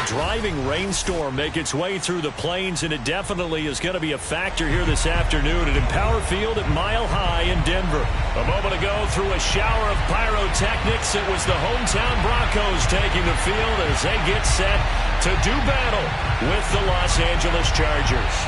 a driving rainstorm make its way through the plains, and it definitely is going to be a factor here this afternoon at Empower Field at Mile High in Denver. A moment ago, through a shower of pyrotechnics, it was the hometown Broncos taking the field as they get set to do battle with the Los Angeles Chargers.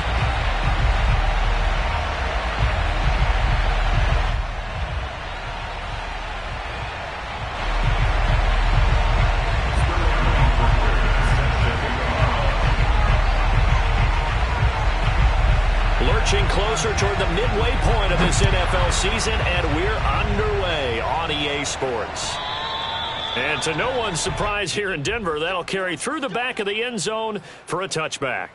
Lurching closer toward the midway point of this NFL season, and we're underway on EA Sports. And to no one's surprise here in Denver, that'll carry through the back of the end zone for a touchback.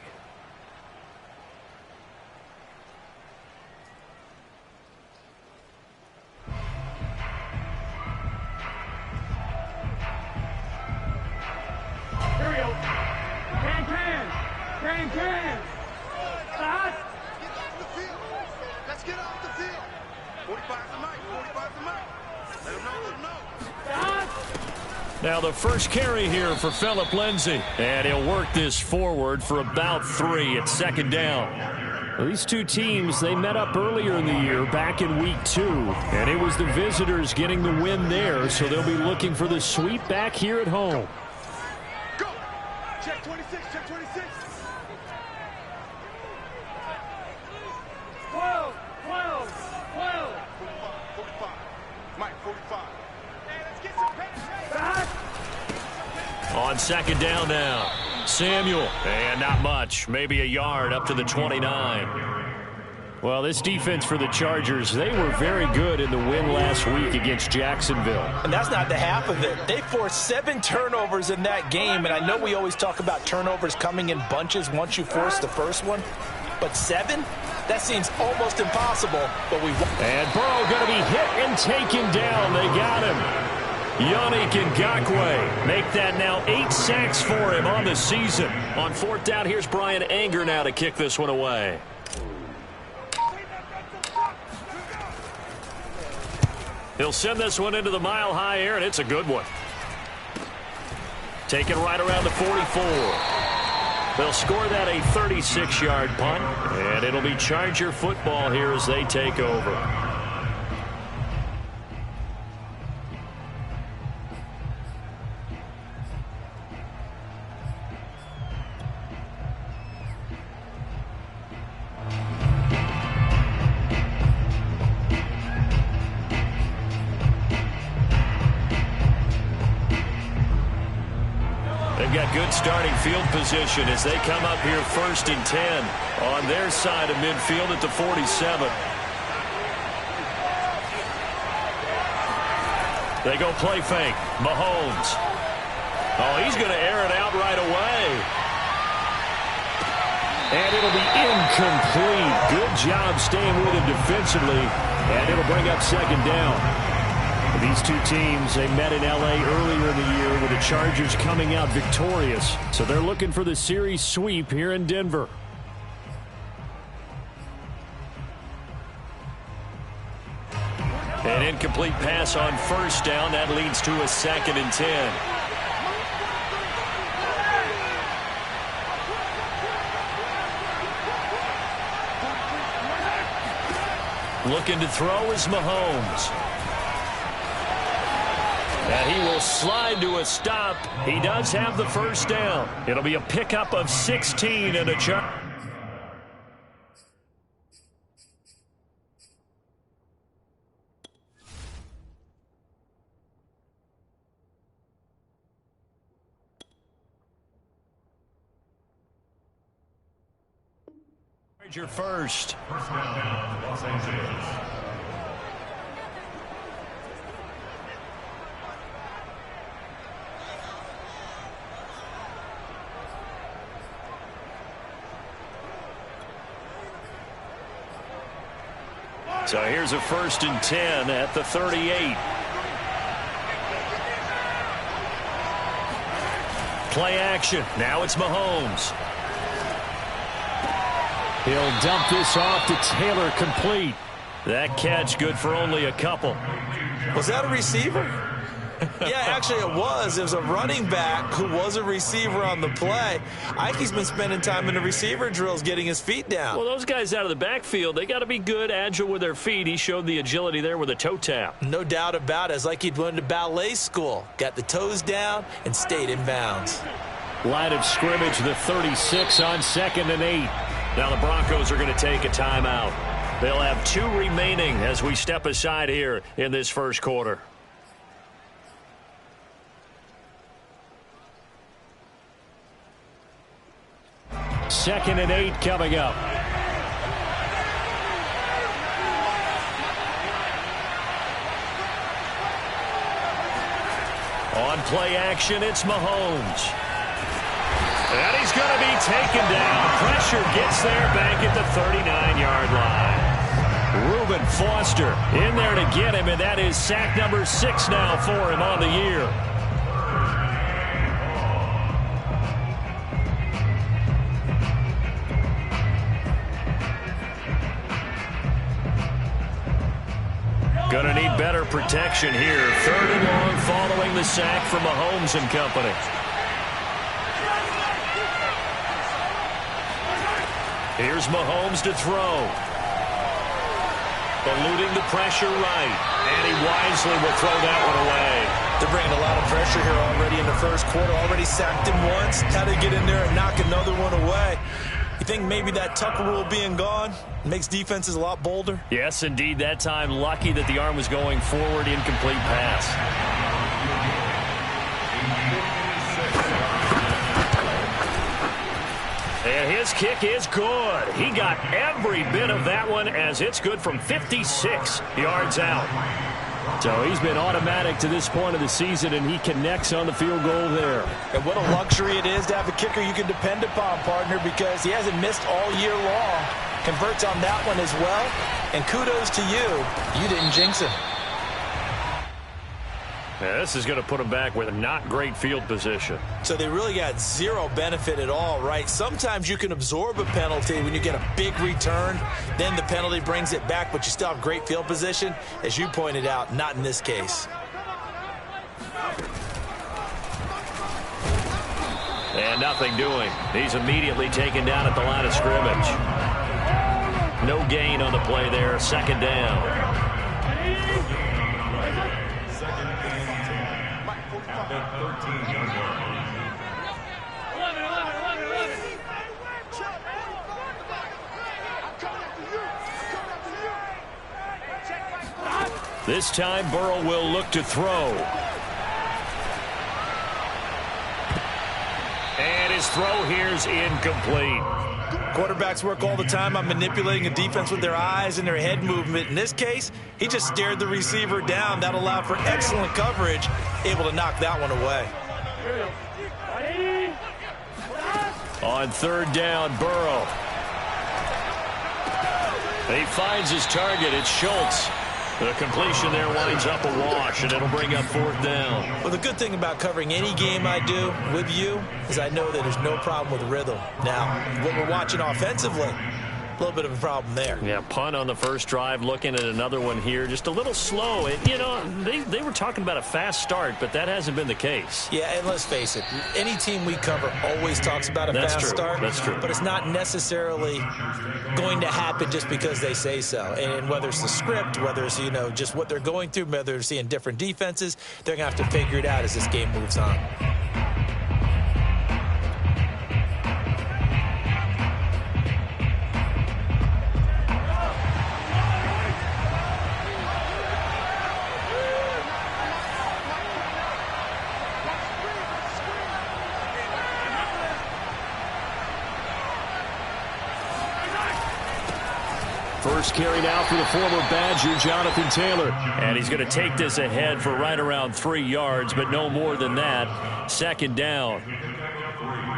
Here we go. Can. Stop. Let's get off the field. 45 to Mike. 45 to Mike. Let him know. Stop. Now the first carry here for Phillip Lindsay. And he'll work this forward for about 3 at second down. These two teams, they met up earlier in the year back in week 2. And it was the visitors getting the win there, so they'll be looking for the sweep back here at home. Go. Check 26. Check 26. 12. 45. Mike, 45. Hey, let's get some penetration. Stop. On second down now, Samuel. And not much, maybe a yard up to the 29. Well, this defense for the Chargers, they were very good in the win last week against Jacksonville. And that's not the half of it. They forced 7 turnovers in that game, and I know we always talk about turnovers coming in bunches once you force the first one, but 7? That seems almost impossible, but we won. And Burrow going to be hit and taken down. They got him. Yannick Ngakoue make that now 8 sacks for him on the season. On fourth down, here's Brian Anger now to kick this one away. He'll send this one into the mile-high air, and it's a good one. Taken right around the 44. They'll score that a 36-yard punt, and it'll be Charger football here as they take over. They've got good starting field position as they come up here 1st and 10 on their side of midfield at the 47. They go play fake. Mahomes. Oh, he's going to air it out right away. And it'll be incomplete. Good job staying with him defensively. And it'll bring up second down. These two teams, they met in L.A. earlier in the year with the Chargers coming out victorious. So they're looking for the series sweep here in Denver. An incomplete pass on first down. That leads to a 2nd and 10. Looking to throw is Mahomes. And he will slide to a stop. He does have the first down. It'll be a pickup of 16 and a charge. Your first. First down, Los Angeles. So here's a 1st and 10 at the 38. Play action. Now it's Mahomes. He'll dump this off to Taylor, complete. That catch good for only a couple. Was that a receiver? Yeah, actually it was. It was a running back who was a receiver on the play. Ike's been spending time in the receiver drills getting his feet down. Well, those guys out of the backfield, they got to be good, agile with their feet. He showed the agility there with a toe tap. No doubt about it. It's like he'd went to ballet school. Got the toes down and stayed in bounds. Line of scrimmage, the 36 on 2nd and 8. Now the Broncos are going to take a timeout. They'll have 2 remaining as we step aside here in this first quarter. Second and 8 coming up. On play action, it's Mahomes. And he's going to be taken down. Pressure gets there back at the 39-yard line. Reuben Foster in there to get him, and that is sack number 6 now for him on the year. Going to need better protection here. 3rd and long following the sack from Mahomes and company. Here's Mahomes to throw. Eluding the pressure right. And he wisely will throw that one away. They're bringing a lot of pressure here already in the first quarter. Already sacked him once. Had to get in there and knock another one away. You think maybe that Tucker rule being gone makes defenses a lot bolder? Yes, indeed. That time, lucky that the arm was going forward. Incomplete pass. And his kick is good. He got every bit of that one as it's good from 56 yards out. So he's been automatic to this point of the season, and he connects on the field goal there. And what a luxury it is to have a kicker you can depend upon, partner, because he hasn't missed all year long. Converts on that one as well. And kudos to you. You didn't jinx him. Yeah, this is going to put him back with not great field position. So they really got zero benefit at all, right? Sometimes you can absorb a penalty when you get a big return. Then the penalty brings it back, but you still have great field position. As you pointed out, not in this case. And nothing doing. He's immediately taken down at the line of scrimmage. No gain on the play there. 2nd down. This time, Burrow will look to throw. And his throw here's incomplete. Quarterbacks work all the time on manipulating a defense with their eyes and their head movement. In this case, he just stared the receiver down. That allowed for excellent coverage, able to knock that one away. On 3rd down, Burrow. He finds his target. It's Schultz. The completion there winds up a wash, and it'll bring up 4th down. Well, the good thing about covering any game I do with you is I know that there's no problem with rhythm. Now, what we're watching offensively, a little bit of a problem there. Yeah, punt on the first drive, looking at another one here. Just a little slow. You know, they were talking about a fast start, but that hasn't been the case. Yeah, and let's face it, any team we cover always talks about a fast start. That's true. But it's not necessarily going to happen just because they say so. And whether it's the script, whether it's, you know, just what they're going through, whether they're seeing different defenses, they're going to have to figure it out as this game moves on. First carry now for the former Badger, Jonathan Taylor. And he's going to take this ahead for right around 3 yards, but no more than that. 2nd down.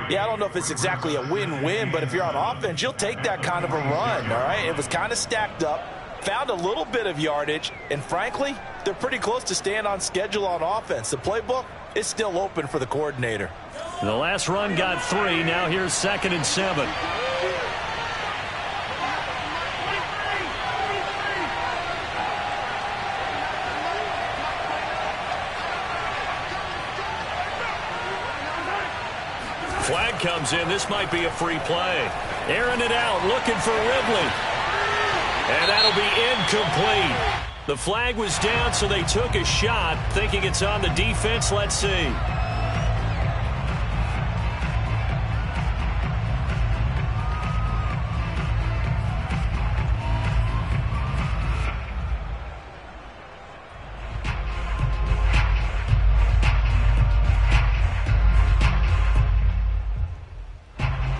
Yeah, I don't know if it's exactly a win-win, but if you're on offense, you'll take that kind of a run, all right? It was kind of stacked up, found a little bit of yardage, and frankly, they're pretty close to staying on schedule on offense. The playbook is still open for the coordinator. The last run got 3. Now here's 2nd and 7. Flag comes in. This might be a free play. Airing it out, looking for Ridley. And that'll be incomplete. The flag was down, so they took a shot, thinking it's on the defense. Let's see.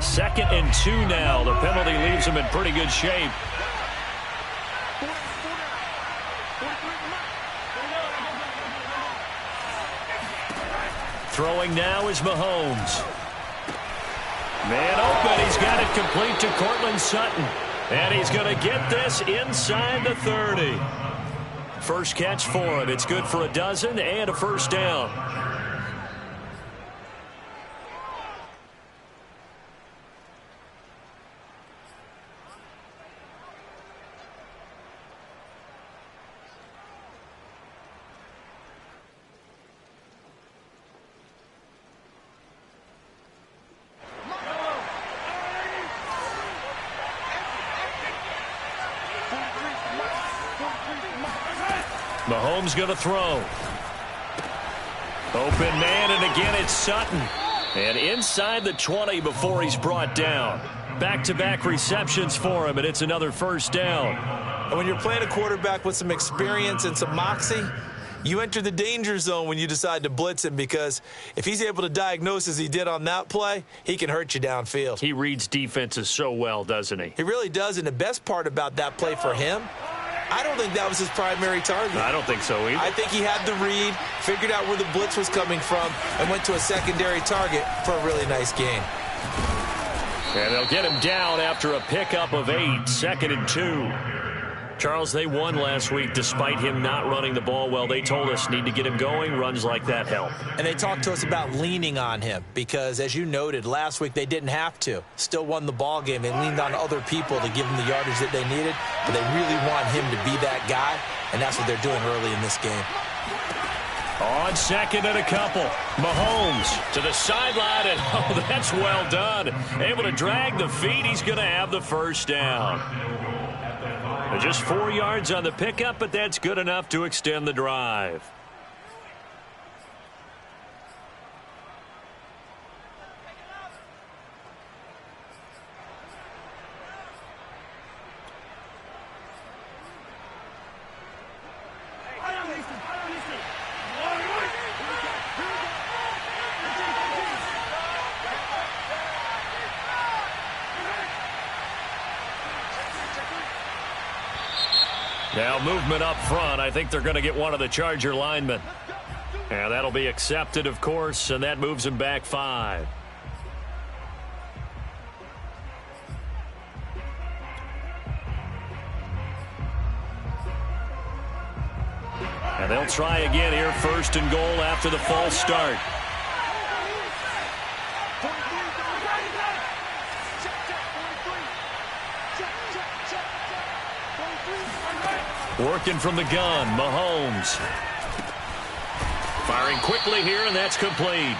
Second and 2 now. The penalty leaves them in pretty good shape. Throwing now is Mahomes. Man open. He's got it complete to Cortland Sutton. And he's going to get this inside the 30. First catch for him. It's good for a dozen and a first down. Mahomes going to throw. Open man, and again it's Sutton. And inside the 20 before he's brought down. Back-to-back receptions for him, and it's another first down. And when you're playing a quarterback with some experience and some moxie, you enter the danger zone when you decide to blitz him, because if he's able to diagnose as he did on that play, he can hurt you downfield. He reads defenses so well, doesn't he? He really does, and the best part about that play for him, I don't think that was his primary target. I don't think so either. I think he had the read, figured out where the blitz was coming from, and went to a secondary target for a really nice gain. And they'll get him down after a pickup of 8, second and 2. Charles, they won last week despite him not running the ball well. They told us need to get him going. Runs like that help. And they talked to us about leaning on him because, as you noted, last week they didn't have to. Still won the ball game. They leaned on other people to give them the yardage that they needed, but they really want him to be that guy, and that's what they're doing early in this game. On second and a couple. Mahomes to the sideline, and oh, that's well done. Able to drag the feet. He's going to have the first down. Just 4 yards on the pickup, but that's good enough to extend the drive. Now movement up front. I think they're going to get one of the Charger linemen. And that'll be accepted, of course, and that moves him back 5. And they'll try again here, first and goal after the false start. Working from the gun, Mahomes. Firing quickly here, and that's complete.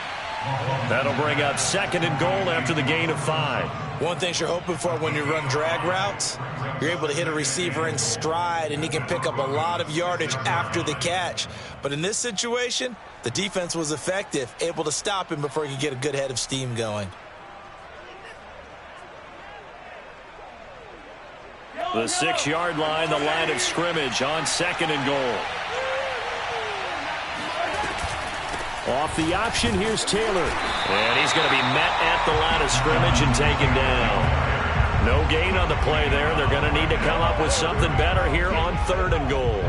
That'll bring up second and goal after the gain of 5. One thing you're hoping for when you run drag routes, you're able to hit a receiver in stride, and he can pick up a lot of yardage after the catch. But in this situation, the defense was effective, able to stop him before he could get a good head of steam going. The 6-yard line, the line of scrimmage on second and goal. Off the option, here's Taylor. And he's going to be met at the line of scrimmage and taken down. No gain on the play there. They're going to need to come up with something better here on third and goal.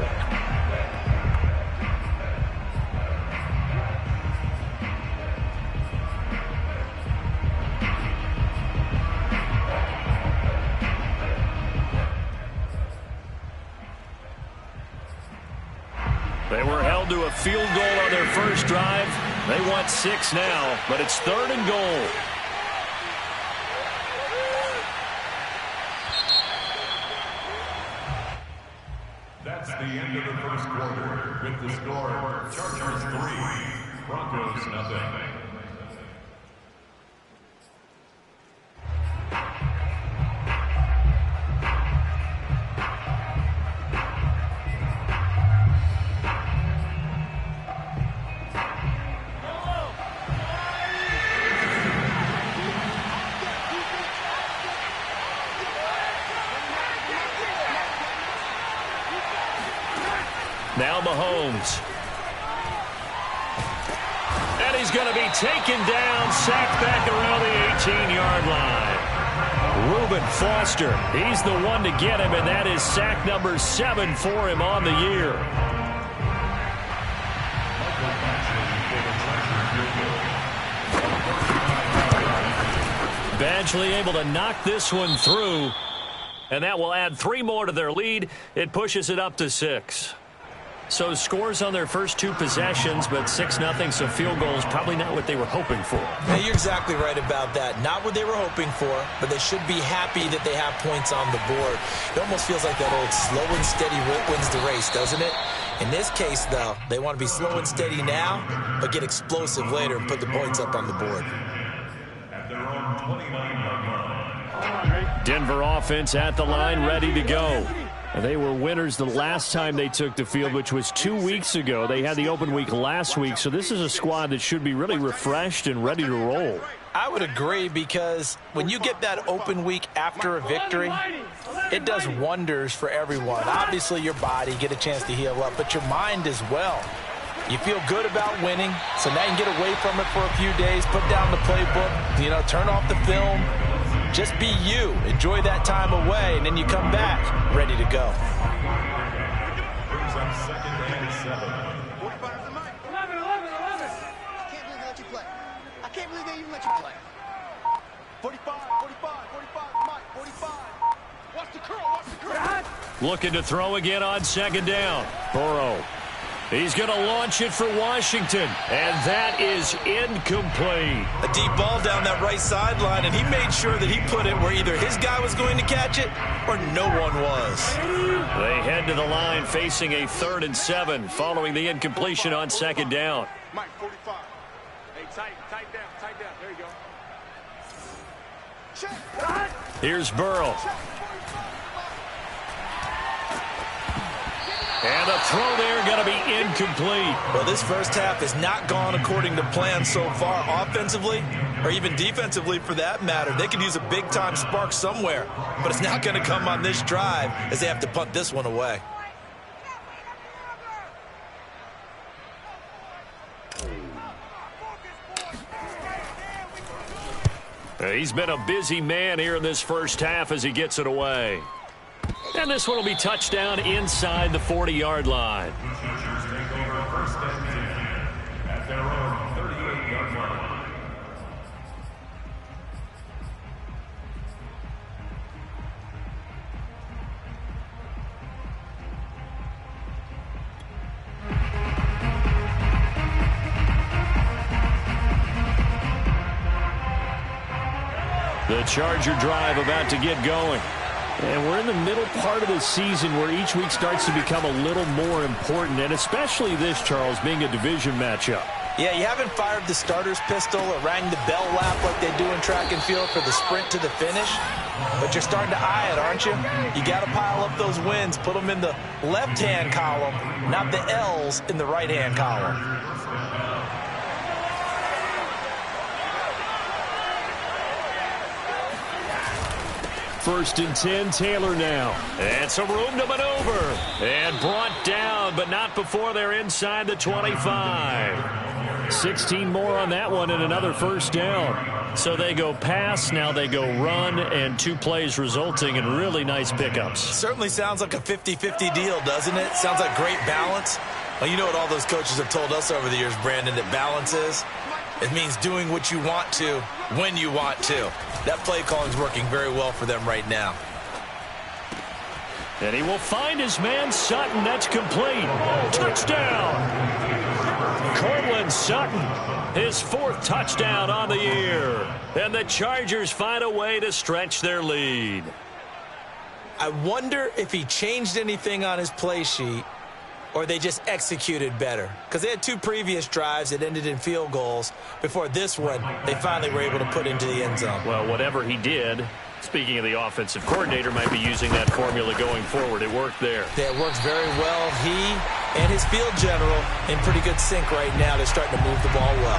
They were held to a field goal on their first drive. They want 6 now, but it's third and goal. That's the end of the first quarter with the score Chargers 3, Broncos 0. Now Mahomes. And he's going to be taken down, sacked back around the 18-yard line. Reuben Foster, he's the one to get him, and that is sack number 7 for him on the year. Badgley able to knock this one through, and that will add 3 more to their lead. It pushes it up to 6. So scores on their first 2 possessions, but 6-0, so field goals probably not what they were hoping for. Yeah, you're exactly right about that. Not what they were hoping for, but they should be happy that they have points on the board. It almost feels like that old slow and steady wins the race, doesn't it? In this case, though, they want to be slow and steady now, but get explosive later and put the points up on the board. At their own 29-yard line. Denver offense at the line, ready to go. They were winners the last time they took the field, which was 2 weeks ago. They had the open week last week, so this is a squad that should be really refreshed and ready to roll. I would agree, because when you get that open week after a victory, it does wonders for everyone. Obviously, your body, get a chance to heal up, but your mind as well. You feel good about winning, so now you can get away from it for a few days, put down the playbook, turn off the film. Just be you. Enjoy that time away, and then you come back ready to go. Brings up second and 7. 45 to Mike. 11. I can't believe they let you play. I can't believe they even let you play. 45, Mike, 45. Watch the curl. Looking to throw again on second down. Burrow. He's going to launch it for Washington, and that is incomplete. A deep ball down that right sideline, and he made sure that he put it where either his guy was going to catch it or no one was. They head to the line facing a 3rd and 7 following the incompletion on second down. Mike, 45. Hey, tight down. There you go. Check. Here's Burrow. And the throw there going to be incomplete. Well, this first half has not gone according to plan so far offensively, or even defensively for that matter. They could use a big-time spark somewhere, but it's not going to come on this drive as they have to punt this one away. He's been a busy man here in this first half as he gets it away. And this one will be touchdown inside the 40-yard line. The Chargers take over 1st and 10 at their own 38-yard line. The Charger drive about to get going. And we're in the middle part of the season where each week starts to become a little more important, and especially this, Charles, being a division matchup. Yeah, you haven't fired the starter's pistol or rang the bell lap like they do in track and field for the sprint to the finish, but you're starting to eye it, aren't you? You got to pile up those wins, put them in the left-hand column, not the L's in the right-hand column. First and 10, Taylor now. And some room to maneuver. And brought down, but not before they're inside the 25. 16 more on that one and another first down. So they go pass, now they go run, and 2 plays resulting in really nice pickups. Certainly sounds like a 50-50 deal, doesn't it? Sounds like great balance. Well, you know what all those coaches have told us over the years, Brandon, that balance is? It means doing what you want to when you want to. That play calling is working very well for them right now. And he will find his man Sutton. That's complete. Touchdown. Cortland Sutton, his 4th touchdown on the year. And the Chargers find a way to stretch their lead. I wonder if he changed anything on his play sheet or they just executed better. Because they had 2 previous drives that ended in field goals. Before this one, they finally were able to put into the end zone. Well, whatever he did, speaking of the offensive coordinator, might be using that formula going forward. It worked there. Yeah, it works very well. He and his field general in pretty good sync right now. They're starting to move the ball well.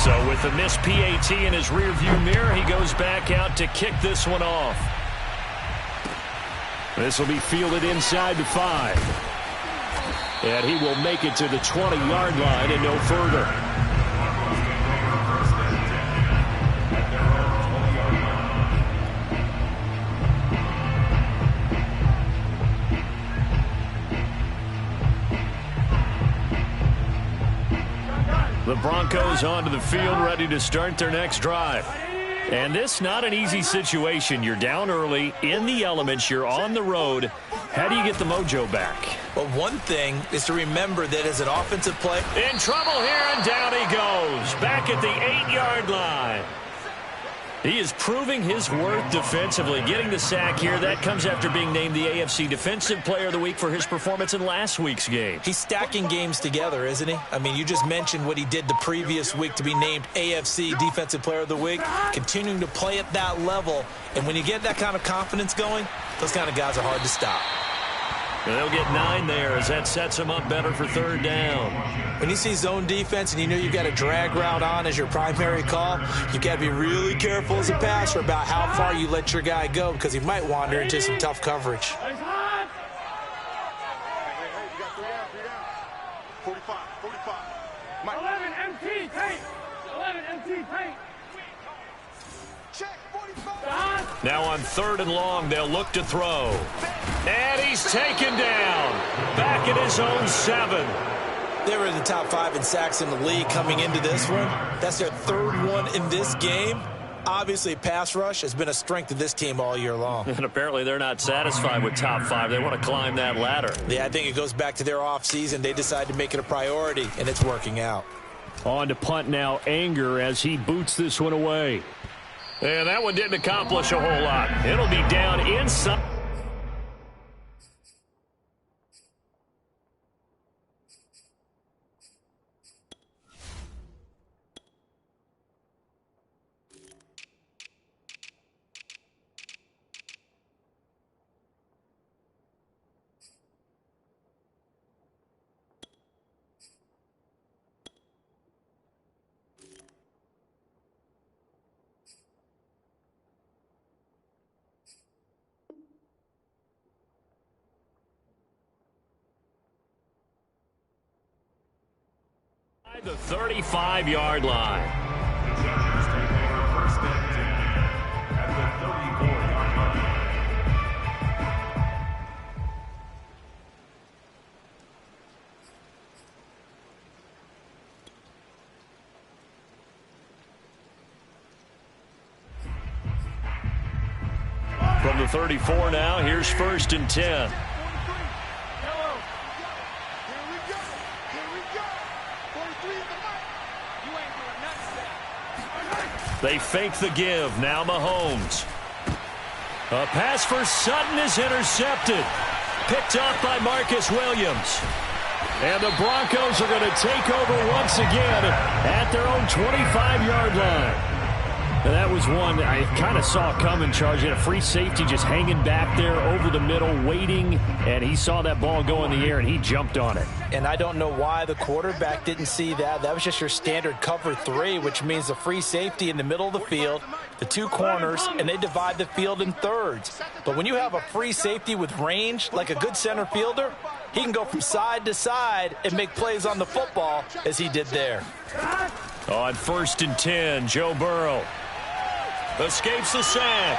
So with the missed PAT in his rearview mirror, he goes back out to kick this one off. This will be fielded inside the 5. And he will make it to the 20-yard line and no further. The Broncos onto the field, ready to start their next drive. And this not an easy situation. You're down early, in the elements, you're on the road. How do you get the mojo back? Well, one thing is to remember that as an offensive play. In trouble here, and down he goes. Back at the 8-yard line. He is proving his worth defensively, getting the sack here. That comes after being named the AFC Defensive Player of the Week for his performance in last week's game. He's stacking games together, isn't he? I mean, you just mentioned what he did the previous week to be named AFC Defensive Player of the Week, continuing to play at that level. And when you get that kind of confidence going, those kind of guys are hard to stop. They'll get 9 there as that sets him up better for third down. When you see zone defense and you know you've got a drag route on as your primary call, you've got to be really careful as a passer about how far you let your guy go because he might wander into some tough coverage. Hey, you got 3 down. 45. Mike. 11 MT paint. 11 MT paint. Check, 45. Now on 3rd and long, they'll look to throw. And he's taken down. Back at his own 7. They were in the top 5 in sacks in the league coming into this one. That's their 3rd one in this game. Obviously, pass rush has been a strength of this team all year long. And apparently they're not satisfied with top 5. They want to climb that ladder. Yeah, I think it goes back to their offseason. They decided to make it a priority, and it's working out. On to punt now, Anger, as he boots this one away. And that one didn't accomplish a whole lot. It'll be down inside. The 35-yard line. The judges take over 1st and 10 at the 34-yard line. From the 34 now, here's 1st and 10. They fake the give. Now Mahomes. A pass for Sutton is intercepted. Picked off by Marcus Williams. And the Broncos are going to take over once again at their own 25-yard line. And that was one I kind of saw coming, Charge. He had a free safety just hanging back there over the middle, waiting, and he saw that ball go in the air, and he jumped on it. And I don't know why the quarterback didn't see that. That was just your standard cover 3, which means the free safety in the middle of the field, the 2 corners, and they divide the field in thirds. But when you have a free safety with range, like a good center fielder, he can go from side to side and make plays on the football as he did there. On 1st and 10, Joe Burrow escapes the sack.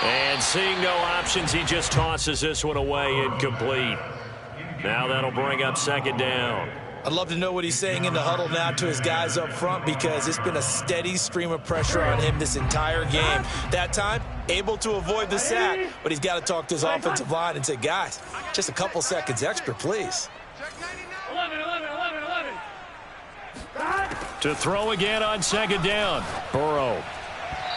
And seeing no options, he just tosses this one away, incomplete. Now that'll bring up 2nd down. I'd love to know what he's saying in the huddle now to his guys up front because it's been a steady stream of pressure on him this entire game. That time, able to avoid the sack, but he's got to talk to his offensive line and say, guys, just a couple seconds extra, please. 11. To throw again on 2nd down. Burrow.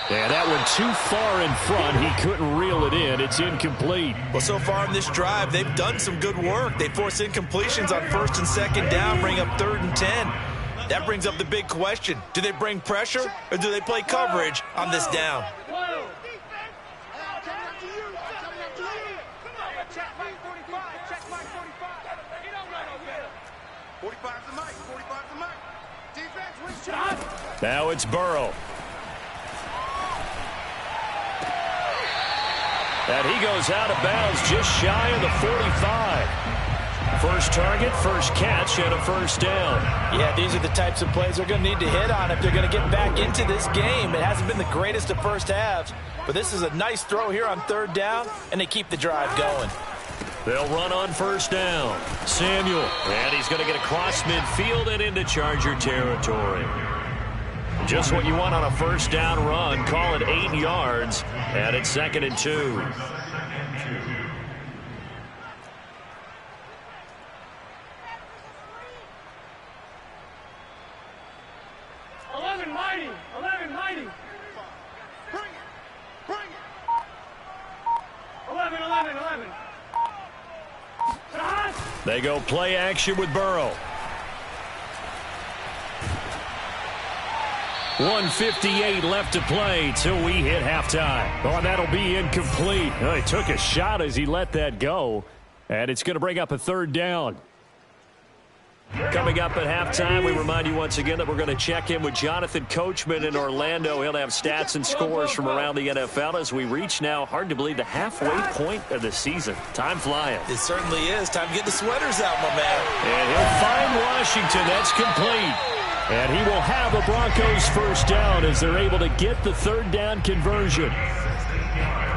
And that one too far in front. He couldn't reel it in. It's incomplete. Well, so far in this drive, they've done some good work. They force incompletions on 1st and 2nd down, bring up 3rd and 10. That brings up the big question. Do they bring pressure or do they play coverage on this down? 45's the mic. 45's the mic. Defense, wins Now it's Burrow. And he goes out of bounds just shy of the 45. First target, first catch, and a first down. Yeah, these are the types of plays they're going to need to hit on if they're going to get back into this game. It hasn't been the greatest of first halves, but this is a nice throw here on third down, and they keep the drive going. They'll run on first down. Samuel, and he's going to get across midfield and into Charger territory. Just what you want on a first down run. Call it 8 yards, and it's 2nd and 2. They go play action with Burrow. 1:58 left to play till we hit halftime. Oh, and that'll be incomplete. Oh, he took a shot as he let that go, and it's going to bring up a third down. Coming up at halftime, we remind you once again that we're going to check in with Jonathan Coachman in Orlando. He'll have stats and scores from around the NFL as we reach now, hard to believe, the halfway point of the season. Time flying. It certainly is. Time to get the sweaters out, my man. And he'll find Washington. That's complete. And he will have a Broncos first down as they're able to get the third down conversion.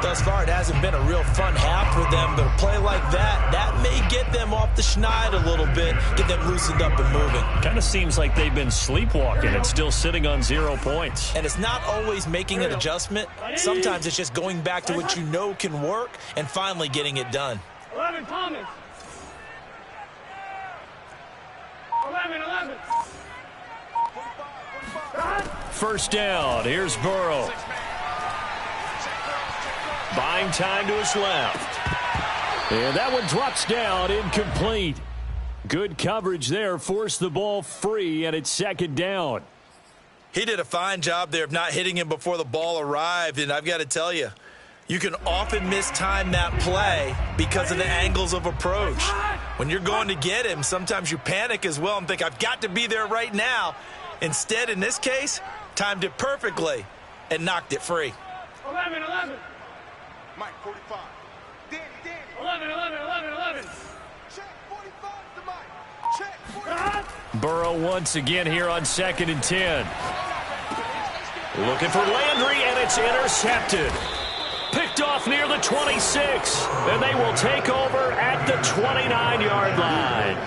Thus far, it hasn't been a real fun half for them, but a play like that may get them off the schneid a little bit, get them loosened up and moving. Kind of seems like they've been sleepwalking and still sitting on 0 points. And it's not always making an adjustment. Sometimes it's just going back to what you know can work and finally getting it done. 11 Thomas. 11. First down. Here's Burrow. Buying time to his left. And that one drops down, incomplete. Good coverage there, forced the ball free, and it's 2nd down. He did a fine job there of not hitting him before the ball arrived, and I've got to tell you, you can often mistime that play because of the angles of approach. When you're going to get him, sometimes you panic as well and think, I've got to be there right now. Instead, in this case, timed it perfectly and knocked it free. 11. Mike, 45. Danny. 11. Check 45 to Mike. Check 45. Burrow once again here on 2nd and 10. Looking for Landry, and it's intercepted. Picked off near the 26, and they will take over at the 29-yard line.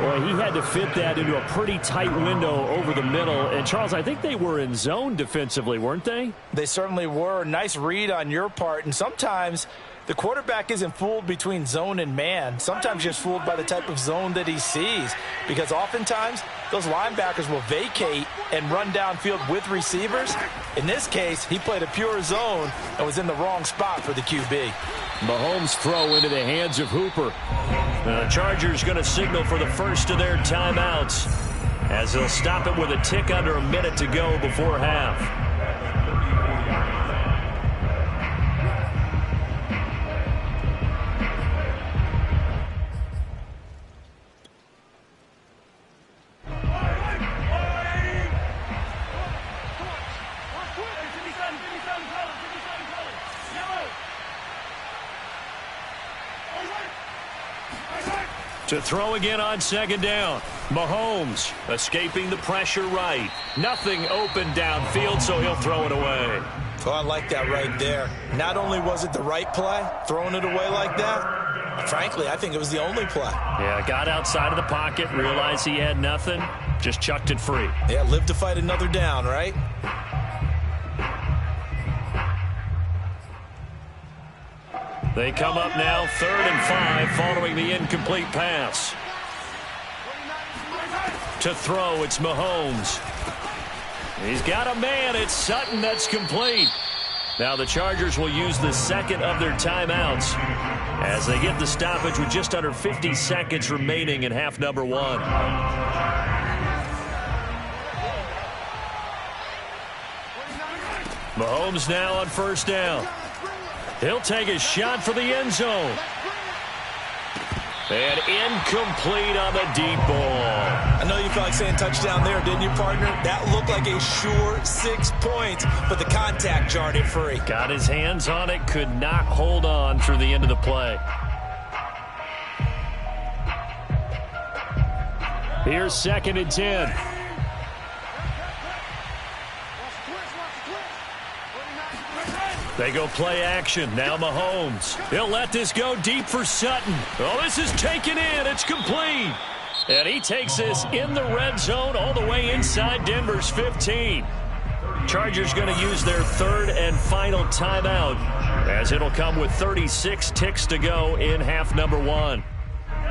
Boy, he had to fit that into a pretty tight window over the middle. And, Charles, I think they were in zone defensively, weren't they? They certainly were. Nice read on your part. And sometimes the quarterback isn't fooled between zone and man. Sometimes just fooled by the type of zone that he sees. Because oftentimes those linebackers will vacate and run downfield with receivers. In this case, he played a pure zone and was in the wrong spot for the QB. Mahomes' throw into the hands of Hooper. The Chargers going to signal for the first of their timeouts as they'll stop it with a tick under a minute to go before half. To throw again on 2nd down. Mahomes escaping the pressure right. Nothing open downfield, so he'll throw it away. Oh, I like that right there. Not only was it the right play, throwing it away like that, frankly, I think it was the only play. Yeah, got outside of the pocket, realized he had nothing, just chucked it free. Yeah, live to fight another down, right? They come up now 3rd and 5 following the incomplete pass. To throw, it's Mahomes. He's got a man. It's Sutton. That's complete. Now the Chargers will use the second of their timeouts as they get the stoppage with just under 50 seconds remaining in half number 1. Mahomes now on first down. He'll take a shot for the end zone. And incomplete on the deep ball. I know you felt like saying touchdown there, didn't you, partner? That looked like a sure 6 points, but the contact jarred it free. Got his hands on it, could not hold on through the end of the play. Here's 2nd and 10. They go play action. Now Mahomes. He'll let this go deep for Sutton. Oh, this is taken in. It's complete. And he takes this in the red zone all the way inside Denver's 15. Chargers going to use their 3rd and final timeout, as it'll come with 36 ticks to go in half number 1.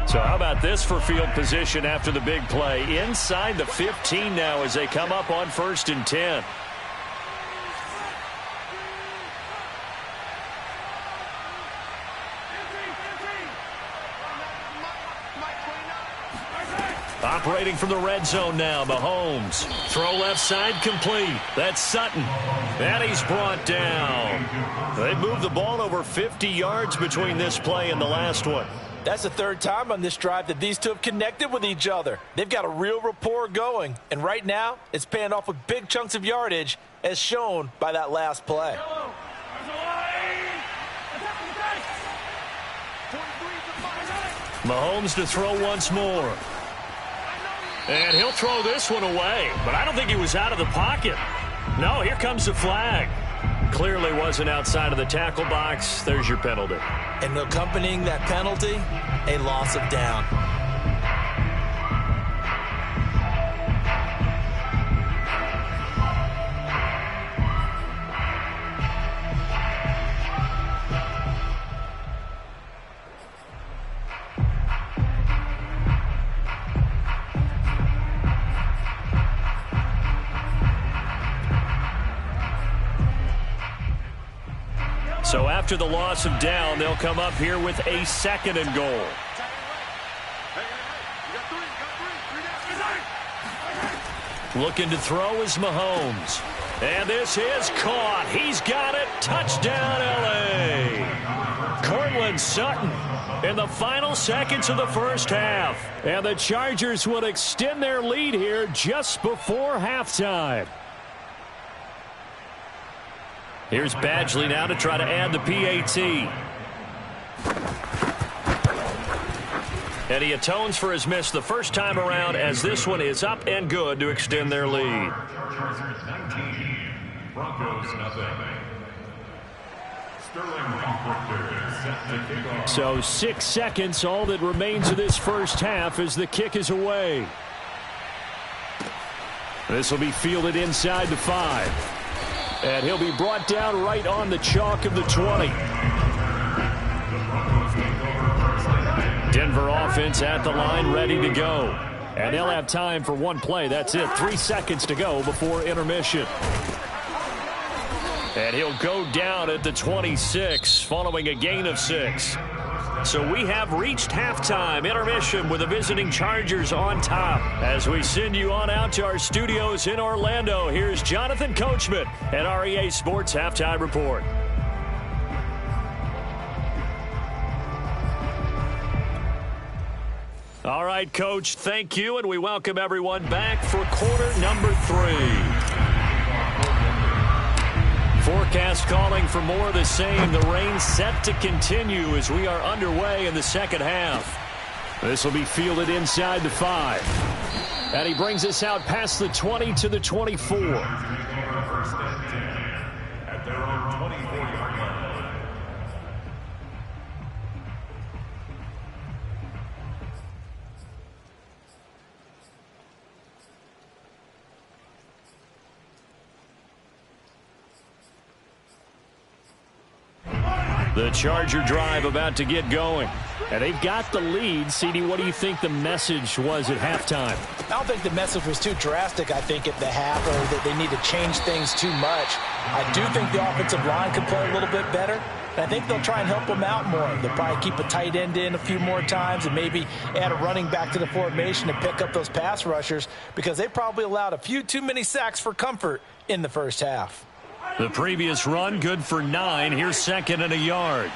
So how about this for field position after the big play? Inside the 15 now as they come up on 1st and 10. Operating from the red zone now, Mahomes. Throw left side complete. That's Sutton. And he's brought down. They moved the ball over 50 yards between this play and the last one. That's the 3rd time on this drive that these two have connected with each other. They've got a real rapport going. And right now, it's paying off with big chunks of yardage, as shown by that last play. Mahomes to throw once more. And he'll throw this one away. But I don't think he was out of the pocket. No, here comes the flag. Clearly wasn't outside of the tackle box. There's your penalty. And accompanying that penalty, a loss of down. So after the loss of down, they'll come up here with a 2nd and goal. Looking to throw is Mahomes. And this is caught. He's got it. Touchdown, L.A. Cortland Sutton in the final seconds of the first half. And the Chargers will extend their lead here just before halftime. Here's Badgley now to try to add the PAT. And he atones for his miss the first time around, as this one is up and good to extend their lead. Chargers 19, Broncos nothing. So 6 seconds, all that remains of this first half as the kick is away. This will be fielded inside the 5. And he'll be brought down right on the chalk of the 20. Denver offense at the line, ready to go. And they'll have time for one play. That's it. 3 seconds to go before intermission. And he'll go down at the 26 following a gain of 6. So we have reached halftime. Intermission with the visiting Chargers on top. As we send you on out to our studios in Orlando, here's Jonathan Coachman at REA Sports Halftime Report. All right, Coach, thank you, and we welcome everyone back for quarter number 3. Forecast calling for more of the same. The rain set to continue as we are underway in the second half. This will be fielded inside the 5. And he brings us out past the 20 to the 24. At their own 24-yard line. The Charger drive about to get going. And they've got the lead. CD, what do you think the message was at halftime? I don't think the message was too drastic, I think, at the half, or that they need to change things too much. I do think the offensive line could play a little bit better. And I think they'll try and help them out more. They'll probably keep a tight end in a few more times and maybe add a running back to the formation to pick up those pass rushers, because they probably allowed a few too many sacks for comfort in the first half. The previous run good for 9. Here's 2nd and a yard.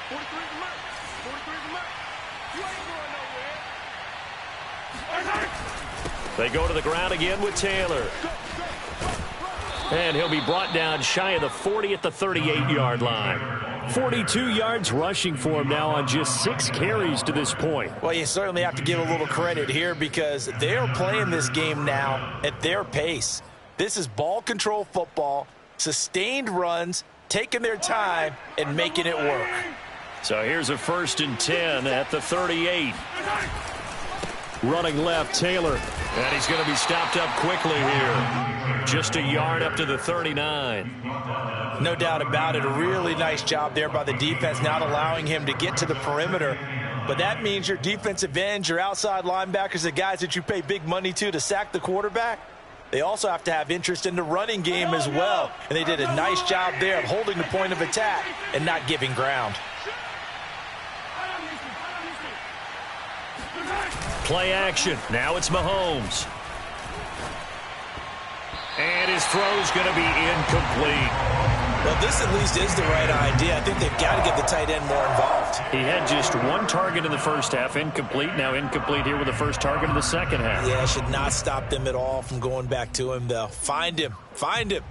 43's a mark. 43's a mark. You ain't going nowhere. They go to the ground again with Taylor. And he'll be brought down shy of the 40 at the 38-yard line. 42 yards rushing for him now on just 6 carries to this point. Well, you certainly have to give a little credit here because they're playing this game now at their pace. This is ball control football, sustained runs, taking their time, and making it work. So here's a 1st and 10 at the 38. Running left, Taylor. And he's going to be stopped up quickly here. Just a yard up to the 39. No doubt about it. A really nice job there by the defense, not allowing him to get to the perimeter. But that means your defensive ends, your outside linebackers, the guys that you pay big money to sack the quarterback, they also have to have interest in the running game as well. And they did a nice job there of holding the point of attack and not giving ground. Play action. Now it's Mahomes. And his throw's going to be incomplete. Well, this at least is the right idea. I think they've got to get the tight end more involved. He had just 1 target in the first half, incomplete. Now incomplete here with the first target of the second half. Yeah, it should not stop them at all from going back to him, though. Find him. Find him.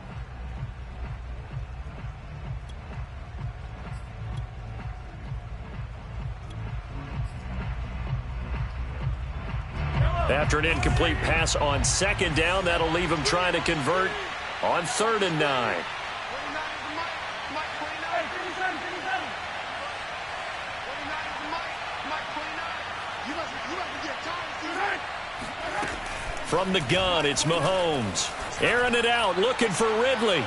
After an incomplete pass on 2nd down, that'll leave him trying to convert on 3rd and 9. From the gun, it's Mahomes. Airing it out, looking for Ridley.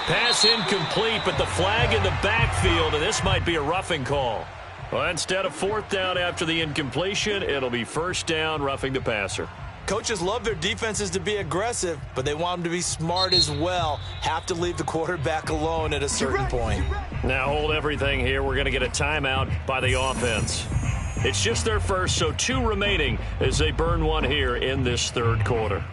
Pass incomplete, but the flag in the backfield, and this might be a roughing call. Well, instead of 4th down after the incompletion, it'll be 1st down, roughing the passer. Coaches love their defenses to be aggressive, but they want them to be smart as well. Have to leave the quarterback alone at a certain point. Now hold everything here. We're going to get a timeout by the offense. It's just their first, so 2 remaining as they burn 1 here in this 3rd quarter.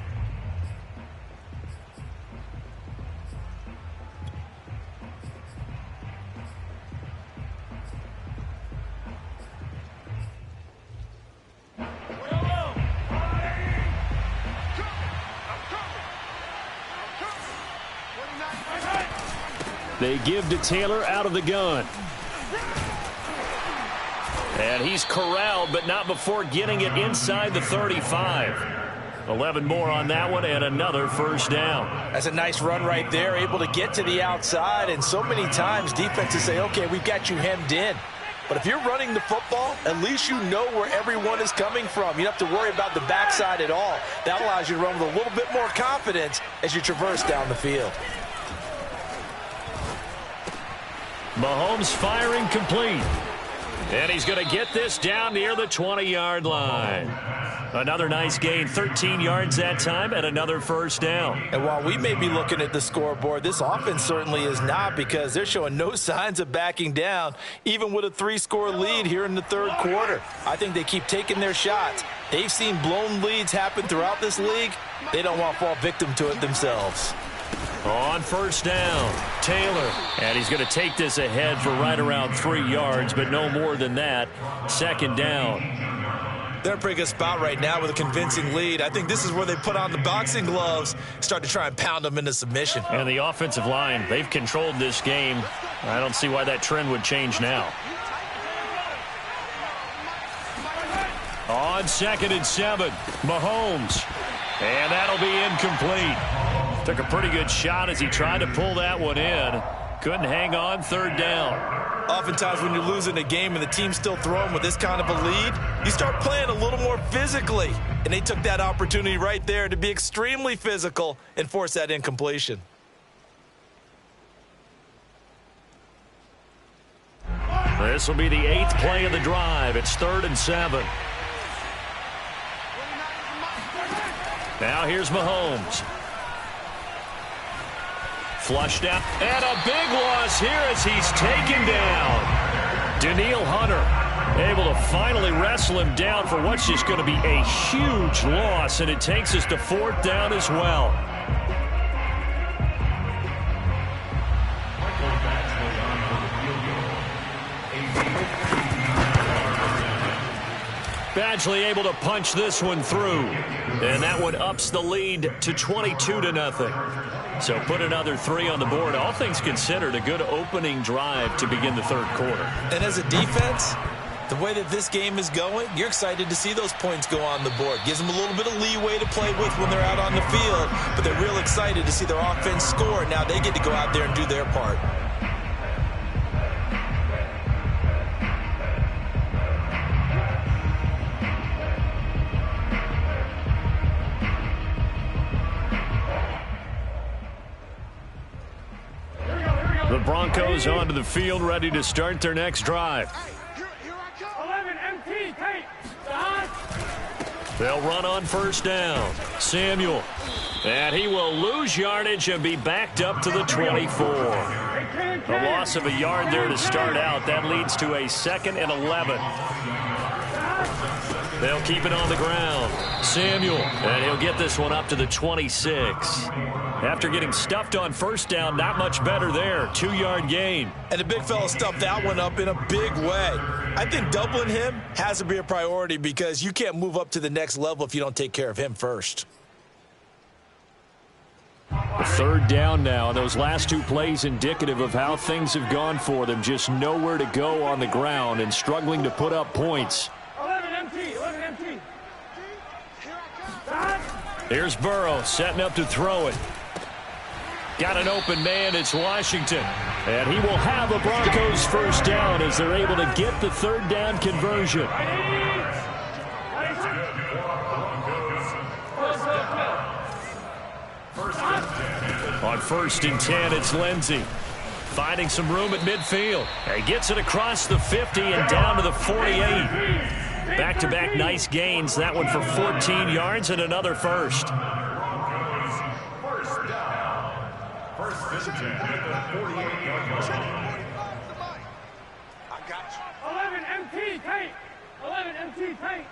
They give to Taylor out of the gun. And he's corralled, but not before getting it inside the 35. 11 more on that one, and another 1st down. That's a nice run right there, able to get to the outside. And so many times defenses say, okay, we've got you hemmed in. But if you're running the football, at least you know where everyone is coming from. You don't have to worry about the backside at all. That allows you to run with a little bit more confidence as you traverse down the field. Mahomes firing complete. And he's going to get this down near the 20-yard line. Another nice gain, 13 yards that time, and another 1st down. And while we may be looking at the scoreboard, this offense certainly is not, because they're showing no signs of backing down, even with a 3-score lead here in the 3rd quarter. I think they keep taking their shots. They've seen blown leads happen throughout this league. They don't want to fall victim to it themselves. On 1st down, Taylor. And he's going to take this ahead for right around 3 yards, but no more than that. 2nd down. They're in a pretty good spot right now with a convincing lead. I think this is where they put on the boxing gloves, start to try and pound them into submission. And the offensive line, they've controlled this game. I don't see why that trend would change now. On 2nd and 7, Mahomes. And that'll be incomplete. Took a pretty good shot as he tried to pull that one in. Couldn't hang on. 3rd down. Oftentimes when you're losing a game and the team's still throwing with this kind of a lead, you start playing a little more physically. And they took that opportunity right there to be extremely physical and force that incompletion. This will be the 8th play of the drive. It's 3rd and 7. Now here's Mahomes. Flushed out, and a big loss here as he's taken down. Danielle Hunter able to finally wrestle him down for what's just going to be a huge loss, and it takes us to 4th down as well. Back Badgley able to punch this one through. And that one ups the lead to 22-0. So put another 3 on the board. All things considered, a good opening drive to begin the third quarter. And as a defense, the way that this game is going, you're excited to see those points go on the board. Gives them a little bit of leeway to play with when they're out on the field, but they're real excited to see their offense score. Now they get to go out there and do their part. The Broncos onto the field, ready to start their next drive. 11 MT, take. They'll run on first down. Samuel. And he will lose yardage and be backed up to the 24. A loss of a yard there to start out. That leads to a 2nd and 11. They'll keep it on the ground. Samuel. And he'll get this one up to the 26. After getting stuffed on first down, not much better there. 2-yard gain. And the big fella stuffed that one up in a big way. I think doubling him has to be a priority because you can't move up to the next level if you don't take care of him first. The third down now. Those last 2 plays indicative of how things have gone for them. Just nowhere to go on the ground and struggling to put up points. 11 MT, 11 MT. Here's Burrow setting up to throw it. Got an open man. It's Washington. And he will have a Broncos first down as they're able to get the third down conversion. On 1st and 10, it's Lindsey. Finding some room at midfield. He gets it across the 50 and down to the 48. Back-to-back nice gains. That one for 14 yards and another first. First and 10 at the 48-yard line. I got you. 11 MT, take. 11 MT, take.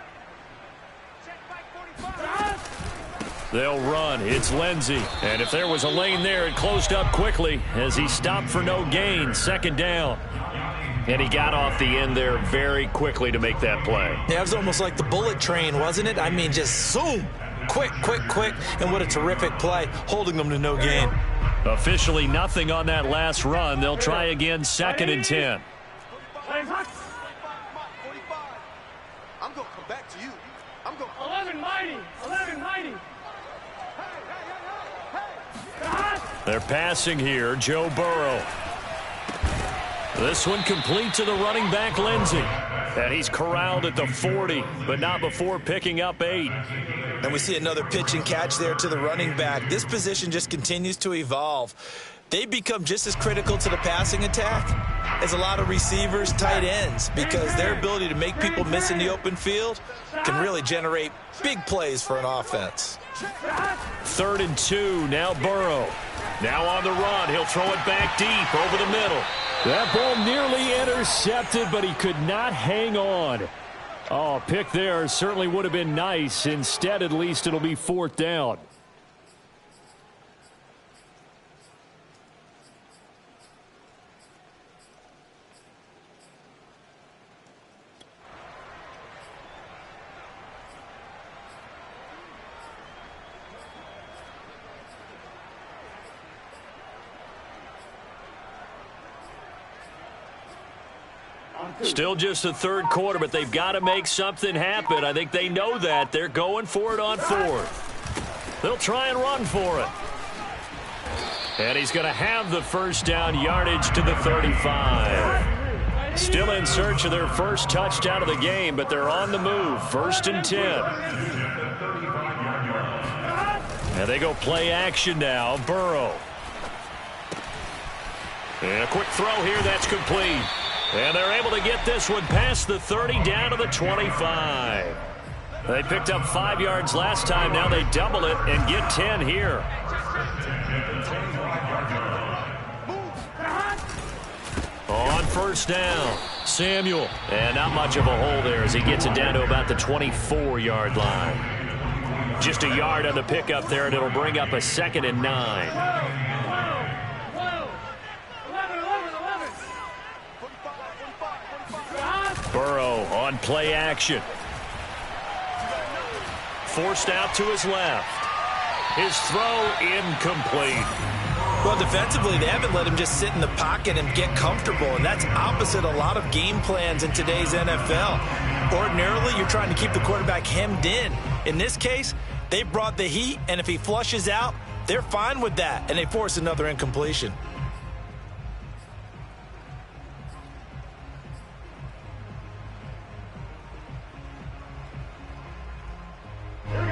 Check back 45. They'll run. It's Lindsey. And if there was a lane there, it closed up quickly as he stopped for no gain. 2nd down. And he got off the end there very quickly to make that play. Yeah, it was almost like the bullet train, wasn't it? I mean, just zoom. Quick, quick, quick. And what a terrific play, holding them to no gain. Officially nothing on that last run. They'll try again 2nd and 10. 45. I'm going to come back to you. I'm going to 11 mighty, 11 mighty. They're passing here. Joe Burrow. This one complete to the running back, Lindsey. And he's corralled at the 40, but not before picking up 8. And we see another pitch and catch there to the running back. This position just continues to evolve. They become just as critical to the passing attack as a lot of receivers, tight ends, because their ability to make people miss in the open field can really generate big plays for an offense. 3rd and 2, now Burrow. Now on the run, he'll throw it back deep over the middle. That ball nearly intercepted, but he could not hang on. Oh, a pick there certainly would have been nice. Instead, at least, it'll be 4th down. Still just the third quarter, but they've got to make something happen. I think they know that. They're going for it on 4th. They'll try and run for it. And he's going to have the first down, yardage to the 35. Still in search of their first touchdown of the game, but they're on the move. 1st and 10. And they go play action now. Burrow. And a quick throw here. That's complete. And they're able to get this one past the 30 down to the 25. They picked up 5 yards last time. Now they double it and get 10 here. On first down, Samuel. And not much of a hole there as he gets it down to about the 24-yard line. Just a yard on the pickup there, and it'll bring up a 2nd and 9. Burrow on play action. forced out to his left. His throw incomplete. Well, defensively, they haven't let him just sit in the pocket and get comfortable, and that's opposite a lot of game plans in today's NFL. Ordinarily, you're trying to keep the quarterback hemmed in. In this case, they brought the heat, and if he flushes out, they're fine with that, and they force another incompletion.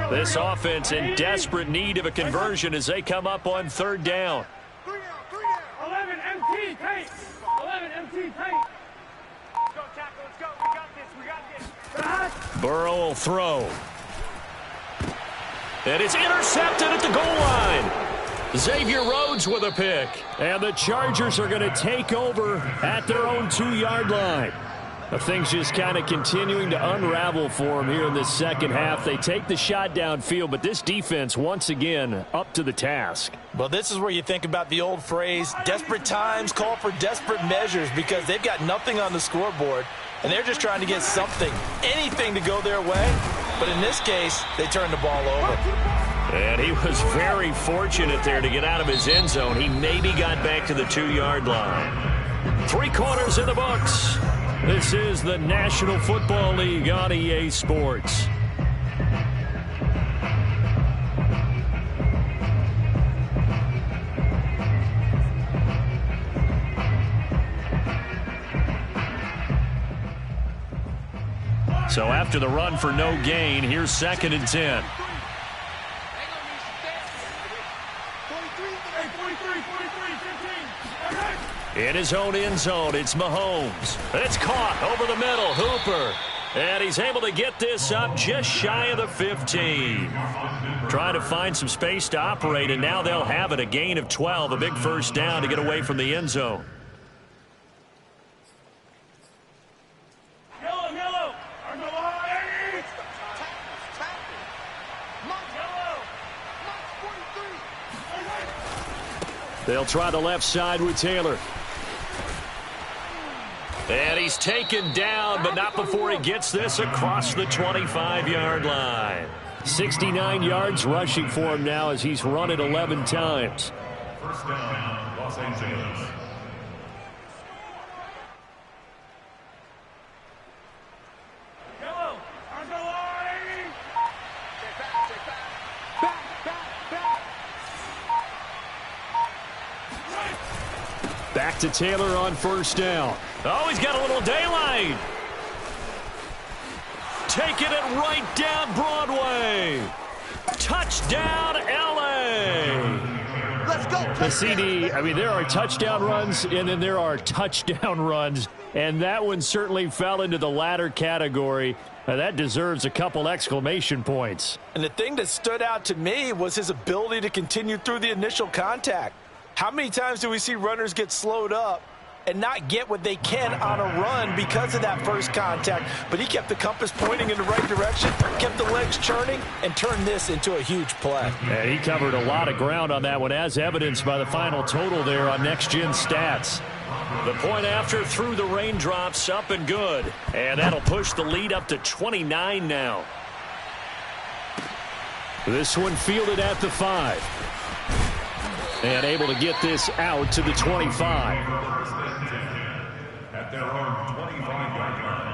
This offense in desperate need of a conversion as they come up on third down. 11 MT paint. 11 MT paint. Let's go, tackle. Let's go. We got this. We got this. Burrow will throw. And it's intercepted at the goal line. Xavier Rhodes with a pick. And the Chargers are going to take over at their own 2-yard line. Things just kind of continuing to unravel for them here in this second half. They take the shot downfield, but this defense, once again, up to the task. Well, this is where you think about the old phrase, desperate times call for desperate measures, because they've got nothing on the scoreboard, and they're just trying to get something, anything to go their way. But in this case, they turn the ball over. And he was very fortunate there to get out of his end zone. He maybe got back to the 2-yard line. 3 quarters in the books. This is the National Football League on EA Sports. So after the run for no gain, here's 2nd and 10. In his own end zone, it's Mahomes. And it's caught over the middle. Hooper. And he's able to get this up just shy of the 15. Trying to find some space to operate, and now they'll have it. A gain of 12, a big first down to get away from the end zone. Yellow. On the line. They'll try the left side with Taylor. And he's taken down, but not before he gets this across the 25-yard line. 69 yards rushing for him now as he's run it 11 times. First down, Los Angeles. Yellow. On the line. Back to Taylor on first down. Oh, he's got a little daylight. Taking it right down Broadway. Touchdown, L.A. Let's go. The CD, I mean, there are touchdown runs, and then there are touchdown runs, and that one certainly fell into the latter category. That deserves a couple exclamation points. And the thing that stood out to me was his ability to continue through the initial contact. How many times do we see runners get slowed up and not get what they can on a run because of that first contact? But he kept the compass pointing in the right direction, kept the legs churning, and turned this into a huge play. And he covered a lot of ground on that one, as evidenced by the final total there on Next Gen Stats. The point after through the raindrops, up and good. And that'll push the lead up to 29 now. This one fielded at the 5. And able to get this out to the 25. At their own 25-yard line.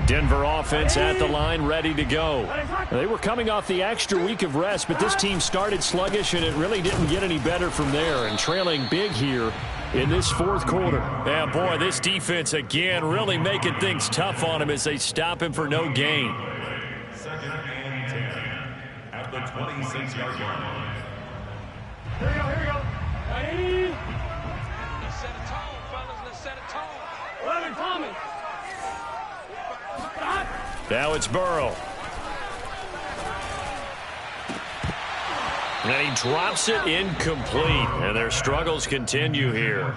Denver offense at the line, ready to go. They were coming off the extra week of rest, but this team started sluggish, and it really didn't get any better from there. And trailing big here in this 4th quarter. Yeah, boy, this defense again really making things tough on him as they stop him for no gain. 2nd and 10 at the 26-yard line. Here we go. Ready? Let's set a tone, fellas. Let's set a tone. 11 Thomas. Now it's Burrow. And he drops it incomplete, and their struggles continue here.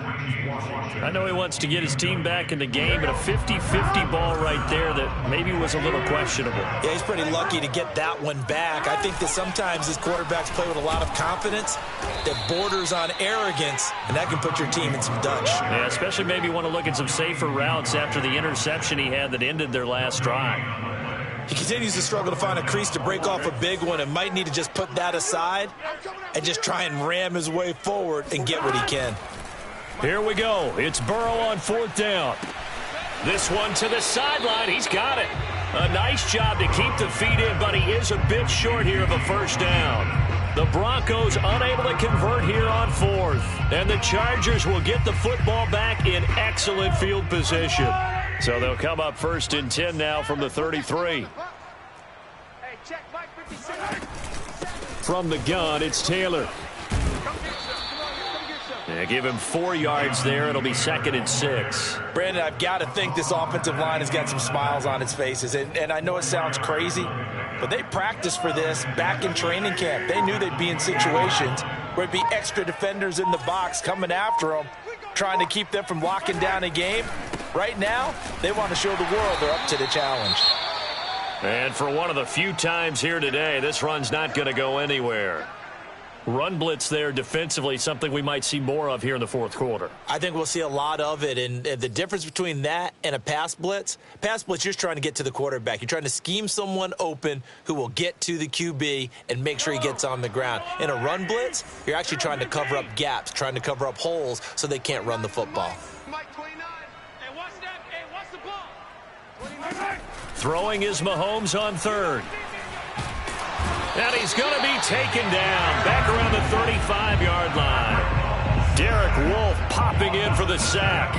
I know he wants to get his team back in the game, but a 50-50 ball right there that maybe was a little questionable. Yeah, he's pretty lucky to get that one back. I think that sometimes these quarterbacks play with a lot of confidence that borders on arrogance, and that can put your team in some Dutch. Yeah, especially maybe want to look at some safer routes after the interception he had that ended their last drive. He continues to struggle to find a crease to break off a big one and might need to just put that aside and just try and ram his way forward and get what he can. Here we go. It's Burrow on 4th down. This one to the sideline. He's got it. A nice job to keep the feet in, but he is a bit short here of a first down. The Broncos unable to convert here on 4th. And the Chargers will get the football back in excellent field position. So they'll come up 1st and 10 now from the 33. From the gun, it's Taylor. They give him 4 yards there. It'll be 2nd and 6. Brandon, I've got to think this offensive line has got some smiles on its faces. And I know it sounds crazy, but they practiced for this back in training camp. They knew they'd be in situations where it'd be extra defenders in the box coming after them, trying to keep them from locking down a game. Right now, they want to show the world they're up to the challenge. And for one of the few times here today, this run's not going to go anywhere. Run blitz there defensively, something we might see more of here in the 4th quarter. I think we'll see a lot of it, and the difference between that and a pass blitz, you're just trying to get to the quarterback. You're trying to scheme someone open who will get to the QB and make sure he gets on the ground. In a run blitz, you're actually trying to cover up gaps, trying to cover up holes so they can't run the football. Throwing is Mahomes on 3rd. And he's going to be taken down back around the 35-yard line. Derek Wolfe popping in for the sack.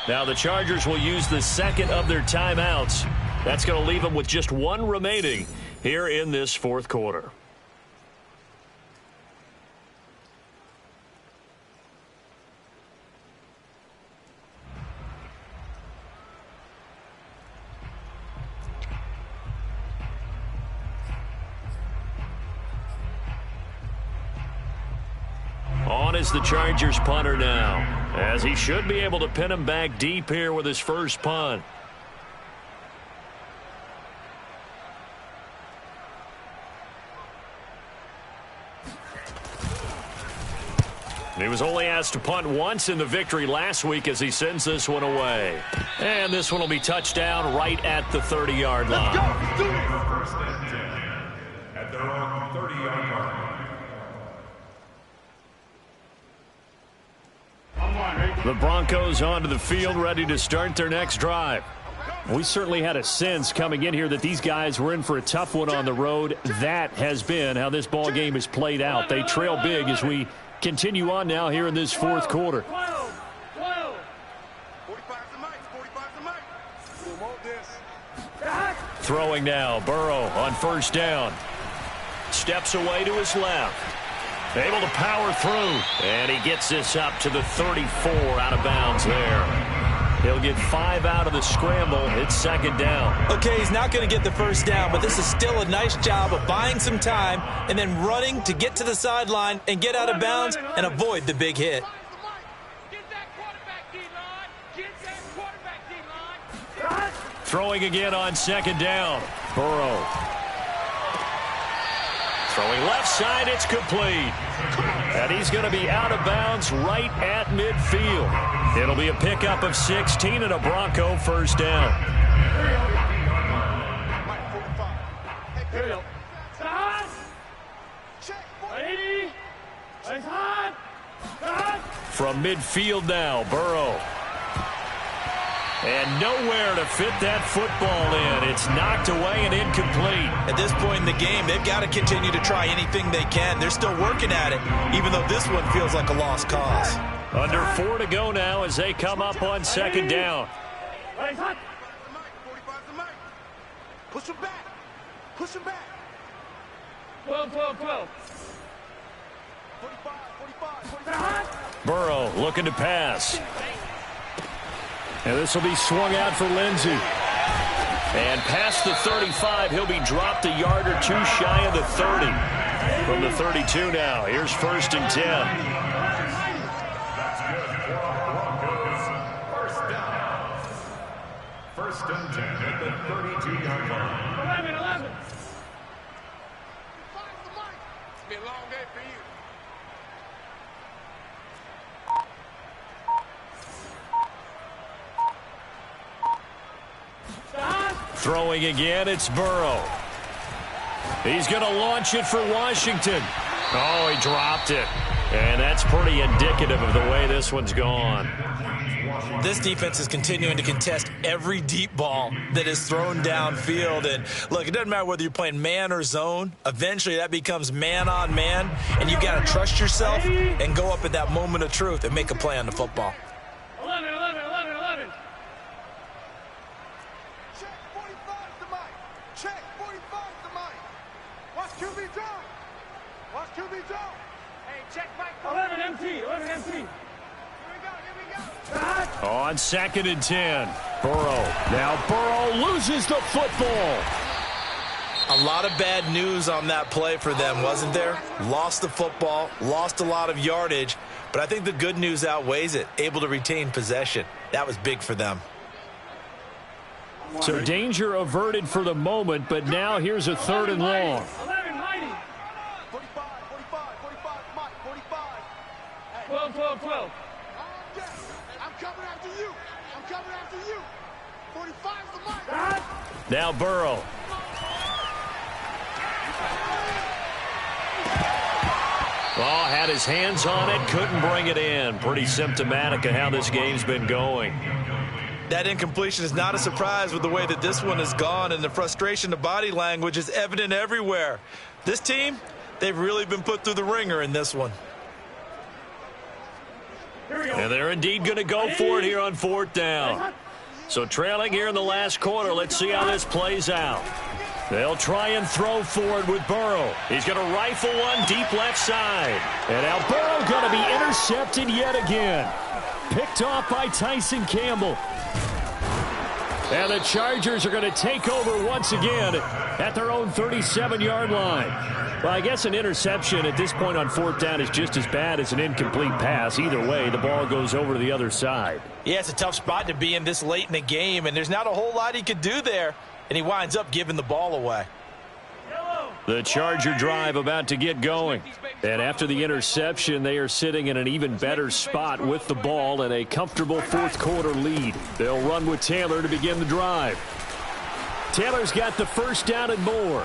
Now the Chargers will use the 2nd of their timeouts. That's going to leave them with just 1 remaining here in this 4th quarter. On is the Chargers punter now, as he should be able to pin him back deep here with his first punt. He was only asked to punt once in the victory last week as he sends this one away. And this one will be touchdown right at the 30-yard line. Let's go. First and 10 at their own 30-yard line. The Broncos onto the field, ready to start their next drive. We certainly had a sense coming in here that these guys were in for a tough one on the road. That has been how this ball game has played out. They trail big as we continue on now here in this 4th quarter. Throwing now, Burrow on 1st down. Steps away to his left. Able to power through. And he gets this up to the 34, out of bounds there. He'll get 5 out of the scramble. It's 2nd down. Okay, he's not going to get the first down, but this is still a nice job of buying some time and then running to get to the sideline and get out of bounds and avoid the big hit. Throwing again on 2nd down. Burrow. Throwing left side, it's complete. And he's going to be out of bounds right at midfield. It'll be a pickup of 16 and a Bronco first down. From midfield now, Burrow. And nowhere to fit that football in. It's knocked away and incomplete. At this point in the game, they've got to continue to try anything they can. They're still working at it, even though this one feels like a lost cause. Under 4 to go now as they come up on 2nd down. Push him back. 12. Burrow looking to pass. And this will be swung out for Lindsey. And past the 35, he'll be dropped a yard or two shy of the 30. From the 32 now, here's 1st and 10. That's good for our Broncos. First down. 1st and 10 at the 32-yard line. 11. It's been a long day for you. Throwing again, it's Burrow. He's going to launch it for Washington. Oh, he dropped it. And that's pretty indicative of the way this one's gone. This defense is continuing to contest every deep ball that is thrown downfield. And, look, it doesn't matter whether you're playing man or zone. Eventually, that becomes man on man. And you've got to trust yourself and go up at that moment of truth and make a play on the football. 11. Check 45 to Mike. Check 45 to Mike. Watch QB jump. Watch QB jump. Hey, check Mike. 11 MT. Here we go. On 2nd and 10, Burrow. Now Burrow loses the football. A lot of bad news on that play for them, wasn't there? Lost the football, lost a lot of yardage, but I think the good news outweighs it. Able to retain possession. That was big for them. So danger averted for the moment, but now here's a 3rd and long. 11 Mighty. 45, Mike, 45. 12. I'm coming after you. 45 to Mike. Now Burrow. Oh, had his hands on it, couldn't bring it in. Pretty symptomatic of how this game's been going. That incompletion is not a surprise with the way that this one has gone, and the frustration, the body language is evident everywhere. This team, they've really been put through the ringer in this one. And they're indeed going to go for it here on 4th down. So trailing here in the last quarter, let's see how this plays out. They'll try and throw forward with Burrow. He's going to rifle one deep left side. And now Burrow going to be intercepted yet again. Picked off by Tyson Campbell. And the Chargers are going to take over once again at their own 37-yard line. Well, I guess an interception at this point on 4th down is just as bad as an incomplete pass. Either way, the ball goes over to the other side. Yeah, it's a tough spot to be in this late in the game, and there's not a whole lot he could do there, and he winds up giving the ball away. The Charger drive about to get going. And after the interception, they are sitting in an even better spot with the ball and a comfortable 4th quarter lead. They'll run with Taylor to begin the drive. Taylor's got the 1st down and more.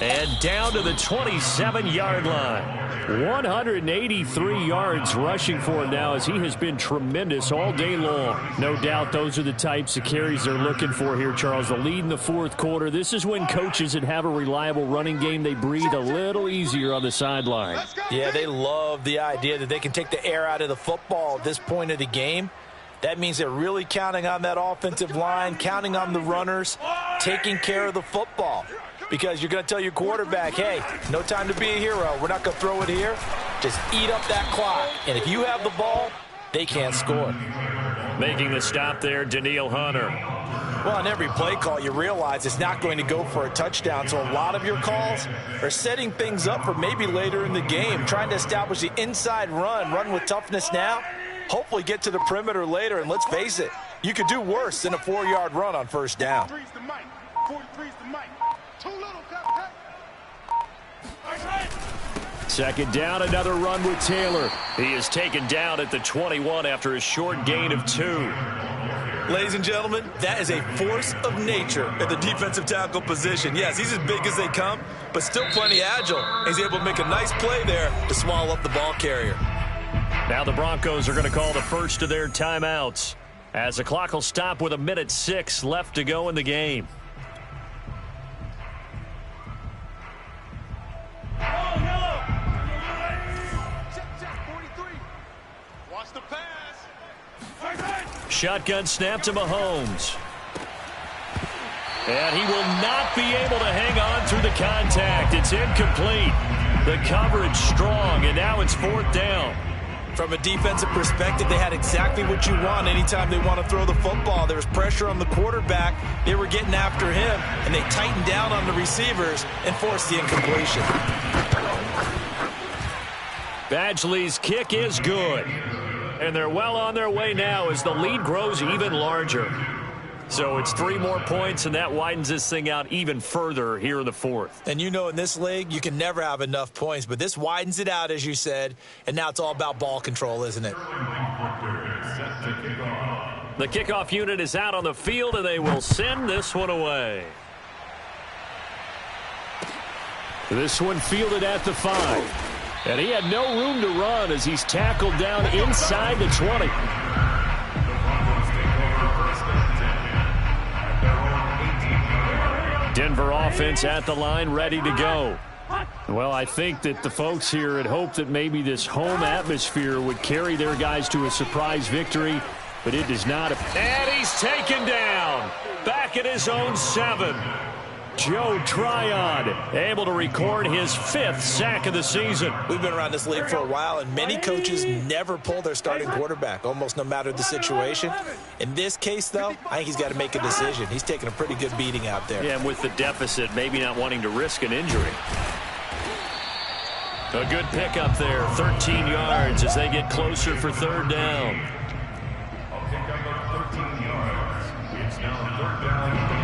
And down to the 27-yard line. 183 yards rushing for him now as he has been tremendous all day long. No doubt those are the types of carries they're looking for here, Charles. The lead in the 4th quarter. This is when coaches that have a reliable running game, they breathe a little easier on the sideline. Yeah, they love the idea that they can take the air out of the football at this point of the game. That means they're really counting on that offensive line, counting on the runners, taking care of the football. Because you're going to tell your quarterback, hey, no time to be a hero. We're not going to throw it here. Just eat up that clock. And if you have the ball, they can't score. Making the stop there, Danielle Hunter. Well, on every play call, you realize it's not going to go for a touchdown. So a lot of your calls are setting things up for maybe later in the game, trying to establish the inside run with toughness now, hopefully get to the perimeter later. And let's face it, you could do worse than a 4-yard run on 1st down. 43's to Mike. 43's to Mike. Too little, Second down, another run with Taylor. He is taken down at the 21 after a short gain of 2. Ladies and gentlemen, that is a force of nature at the defensive tackle position. Yes, he's as big as they come, but still plenty agile. He's able to make a nice play there to swallow up the ball carrier. Now the Broncos are going to call the first of their timeouts as the clock will stop with 1:06 left to go in the game. Watch the pass. Shotgun snap to Mahomes. And he will not be able to hang on through the contact. It's incomplete. The coverage strong, and now it's 4th down. From a defensive perspective, they had exactly what you want anytime they want to throw the football. There was pressure on the quarterback. They were getting after him, and they tightened down on the receivers and forced the incompletion. Badgley's kick is good. And they're well on their way now as the lead grows even larger. So it's 3 more points, and that widens this thing out even further here in the 4th. And you know in this league, you can never have enough points, but this widens it out, as you said, and now it's all about ball control, isn't it? The kickoff unit is out on the field, and they will send this one away. This one fielded at the 5. And he had no room to run as he's tackled down inside the 20. Denver offense at the line, ready to go. Well, I think that the folks here had hoped that maybe this home atmosphere would carry their guys to a surprise victory, but it does not. And he's taken down. Back at his own 7. Joe Tryon able to record his 5th sack of the season. We've been around this league for a while, and many coaches never pull their starting quarterback, almost no matter the situation. In this case, though, I think he's got to make a decision. He's taking a pretty good beating out there. Yeah, and with the deficit, maybe not wanting to risk an injury. A good pickup there, 13 yards as they get closer for 3rd down. I'll pick up 13 yards. It's now 3rd down.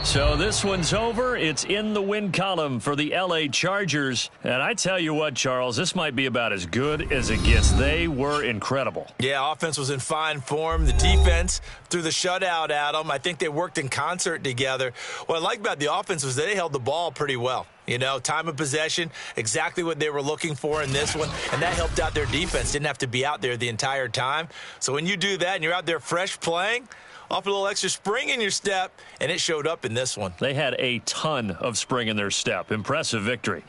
So this one's over. It's in the win column for the L.A. Chargers. And I tell you what, Charles, this might be about as good as it gets. They were incredible. Yeah, offense was in fine form. The defense threw the shutout at them. I think they worked in concert together. What I like about the offense was they held the ball pretty well. You know, time of possession, exactly what they were looking for in this one, and that helped out their defense. Didn't have to be out there the entire time. So when you do that and you're out there fresh playing, off a little extra spring in your step, and it showed up in this one. They had a ton of spring in their step. Impressive victory.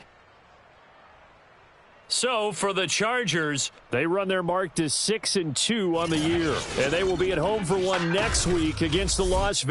So for the Chargers, they run their mark to 6-2 on the year, and they will be at home for one next week against the Las Vegas